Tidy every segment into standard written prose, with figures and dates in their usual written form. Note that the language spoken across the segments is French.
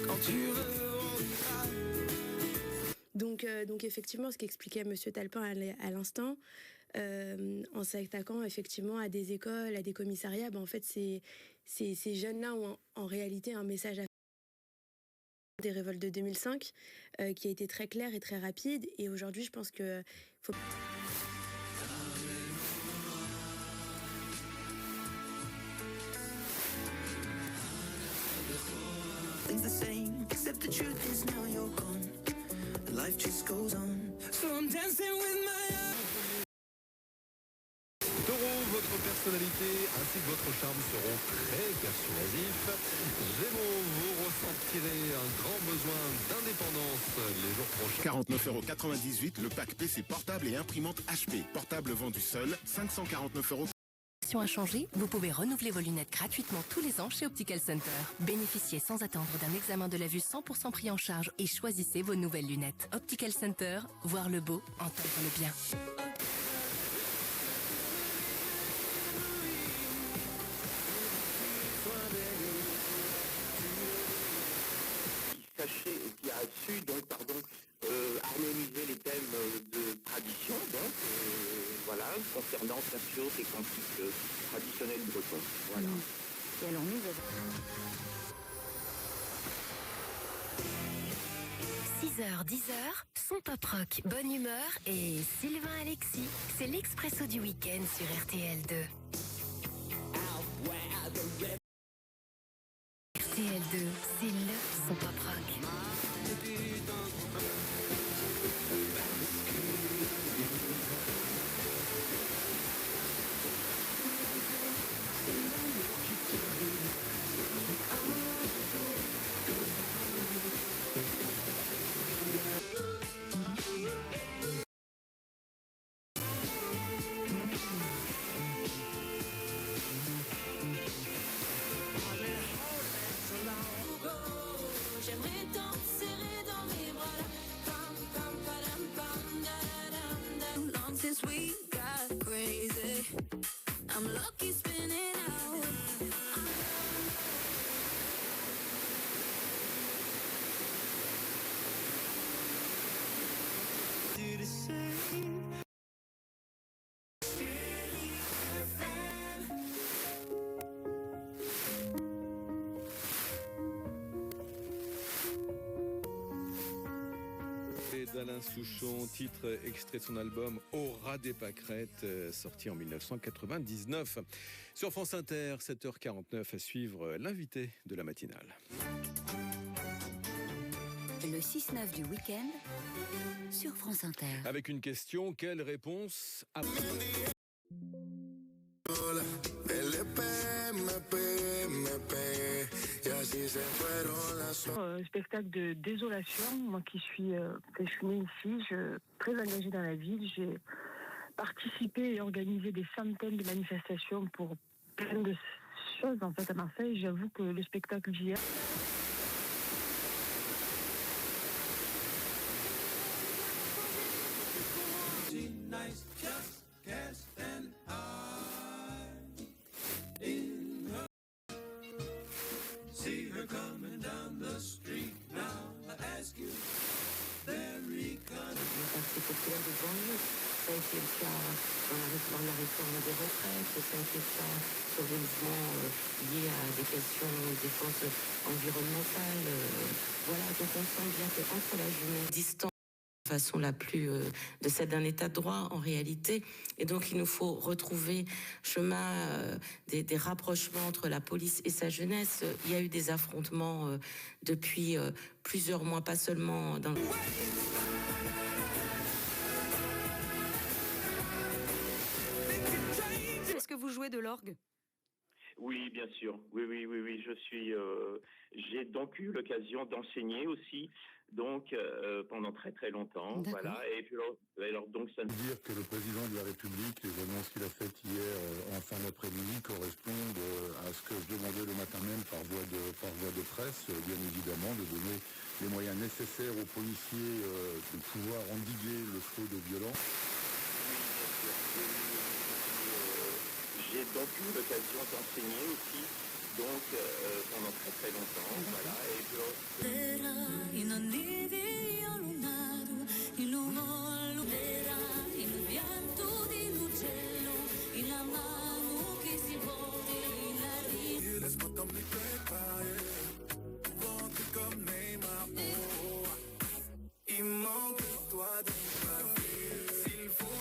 Quand tu veux, on ira. Donc effectivement, ce qu'expliquait Monsieur Talpin à l'instant, en s'attaquant effectivement à des écoles, à des commissariats, en fait, ces jeunes-là ont en réalité un message à des révoltes de 2005 qui a été très clair et très rapide. Et aujourd'hui, je pense que faut... Things the same, except the truth is now you're gone. Life just goes on. So I'm dancing with my eyes. Taureau, votre personnalité ainsi que votre charme seront très persuasifs. Gémeaux, vous ressentirez un grand besoin d'indépendance les jours prochains. 49,98 €, le pack PC portable et imprimante HP. Portable vendu seul, 549 €. A changé, vous pouvez renouveler vos lunettes gratuitement tous les ans chez Optical Center. Bénéficiez sans attendre d'un examen de la vue 100% pris en charge et choisissez vos nouvelles lunettes. Optical Center, voir le beau, entendre le bien. Qui a su harmoniser les thèmes de tradition, voilà, concernant bien sûr ces cantiques traditionnels bretons. Voilà. Et alors nous avons 6h, 10h, son pop rock, bonne humeur et Sylvain Alexis. C'est l'expresso du week-end sur RTL2. RTL2, c'est le son pop rock. J'aimerais tant serrer dans mes bras. Long since we got crazy, I'm lucky spinning out. Do the same. D'Alain Souchon, titre extrait de son album Au ras des pâquerettes, sorti en 1999. Sur France Inter, 7h49, à suivre l'invité de la matinale. le 6-9 du week-end sur France Inter. Avec une question, quelle réponse après? Spectacle de désolation. Moi qui suis née ici, très engagée dans la ville, j'ai participé et organisé des centaines de manifestations pour plein de choses en fait à Marseille. J'avoue que le spectacle d'hier. Populaire de banlieue. Ça a été le cas dans la réforme des retraites, ça a été le cas sur des mouvements liés à des questions de défense environnementale. Voilà, donc on sent bien qu'entre la jeunesse distante, de façon la plus de celle d'un état de droit en réalité, et donc il nous faut retrouver chemin des rapprochements entre la police et sa jeunesse. Il y a eu des affrontements depuis plusieurs mois, pas seulement dans le... Est-ce que vous jouez de l'orgue ? Oui, bien sûr. Oui. J'ai donc eu l'occasion d'enseigner aussi, donc pendant très très longtemps. Voilà. Et puis alors donc ça. Dire que le président de la République, les annonces qu'il a faites hier en fin d'après-midi correspondent à ce que je demandais le matin même par voie de presse, bien évidemment, de donner les moyens nécessaires aux policiers de pouvoir endiguer le flot de violence. J'ai donc eu l'occasion d'enseigner aussi, donc pendant très très longtemps, voilà.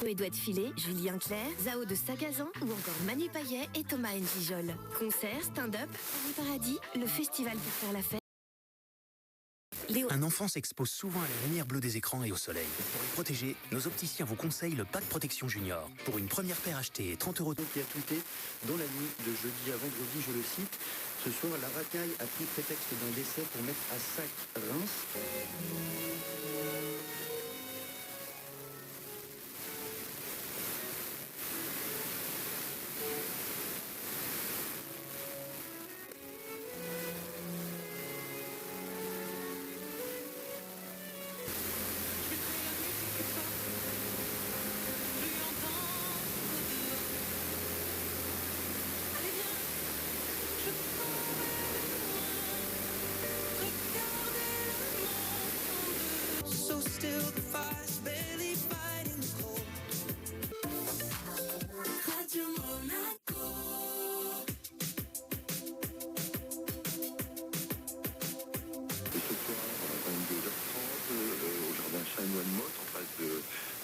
Édouard Filet, Julien Clerc, Zao de Sagazan ou encore Manu Payet et Thomas Njijol. Concert, stand-up, Paris Paradis, le festival pour faire la fête. Un enfant s'expose souvent à la lumière bleue des écrans et au soleil. Pour le protéger, nos opticiens vous conseillent le pack protection junior. Pour une première paire achetée, 30 €. Qui a tweeté dans la nuit de jeudi à vendredi, je le cite, ce soir la racaille a pris prétexte d'un décès pour mettre à sac Reims. So still the fire's barely fighting the cold. Radio Monaco. Et ce soir, à 22h30, au jardin Chanoine-Motte, en face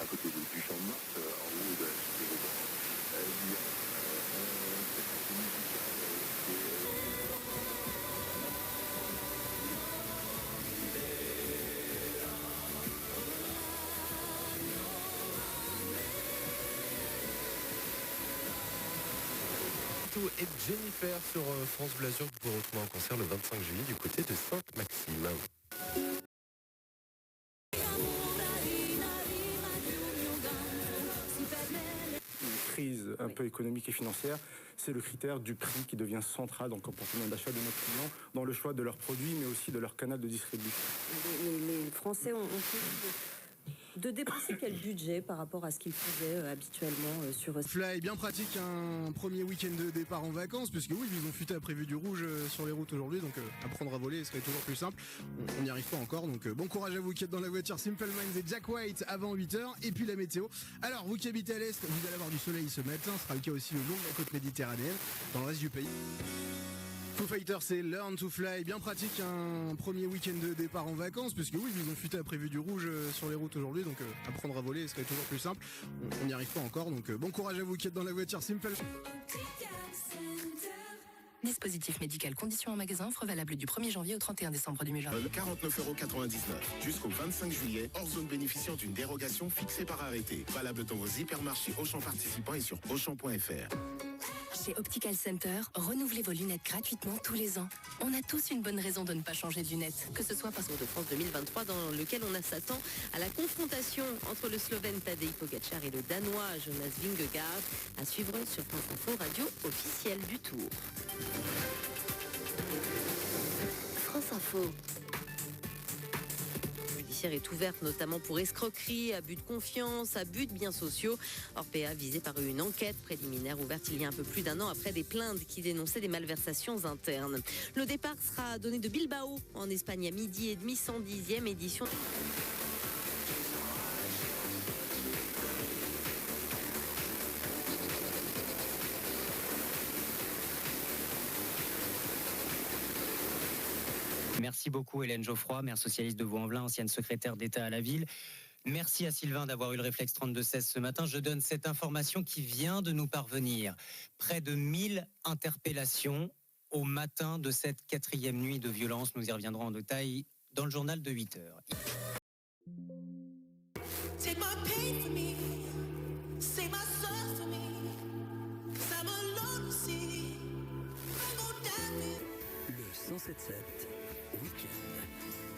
à côté du Champ de Mars, en haut de la cité des Grands, il y a un spectacle musical et Jennifer sur France Bleu Azur, que vous pouvez retrouver en concert le 25 juillet du côté de Sainte-Maxime. Une crise un peu économique et financière, c'est le critère du prix qui devient central dans le comportement d'achat de nos clients, dans le choix de leurs produits, mais aussi de leur canal de distribution. Les Français ont de dépenser quel budget par rapport à ce qu'ils faisaient habituellement sur... Fly, bien pratique, un premier week-end de départ en vacances, puisque oui, ils ont futé à prévu du rouge sur les routes aujourd'hui, donc apprendre à voler serait toujours plus simple. On n'y arrive pas encore, donc bon courage à vous qui êtes dans la voiture. Simple Minds et Jack White avant 8h, et puis la météo. Alors, vous qui habitez à l'Est, vous allez avoir du soleil ce matin, ce sera le cas aussi le long de la côte méditerranéenne, dans le reste du pays. Foo Fighters, c'est Learn to Fly, bien pratique, un premier week-end de départ en vacances, puisque oui, ils ont futé à prévu du rouge sur les routes aujourd'hui, donc apprendre à voler serait toujours plus simple. On n'y arrive pas encore, donc bon courage à vous qui êtes dans la voiture. Simple. Dispositif médical, conditions en magasin, offre valable du 1er janvier au 31 décembre 2020. 49,99 € jusqu'au 25 juillet, hors zone bénéficiant d'une dérogation fixée par arrêté. Valable dans vos hypermarchés Auchan participants et sur Auchan.fr. Chez Optical Center, renouvelez vos lunettes gratuitement tous les ans. On a tous une bonne raison de ne pas changer de lunettes. Que ce soit par Tour de France 2023 dans lequel on s'attend à la confrontation entre le Slovène Tadej Pogačar et le Danois Jonas Vingegaard, à suivre sur France Info, radio officielle du Tour. France Info. Est ouverte notamment pour escroquerie, abus de confiance, abus de biens sociaux. Orpea visé par une enquête préliminaire ouverte il y a un peu plus d'1 an après des plaintes qui dénonçaient des malversations internes. Le départ sera donné de Bilbao en Espagne à 12h30, 110e édition. Merci beaucoup Hélène Geoffroy, maire socialiste de Vaux-en-Velin, ancienne secrétaire d'État à la ville. Merci à Sylvain d'avoir eu le réflexe 3216 ce matin. Je donne cette information qui vient de nous parvenir. Près de 1000 interpellations au matin de cette 4e nuit de violence. Nous y reviendrons en détail dans le journal de 8h. Take my pain for me, say my soul for me, 'cause I'm alone to see. I go down. Le 107.7 Week-end.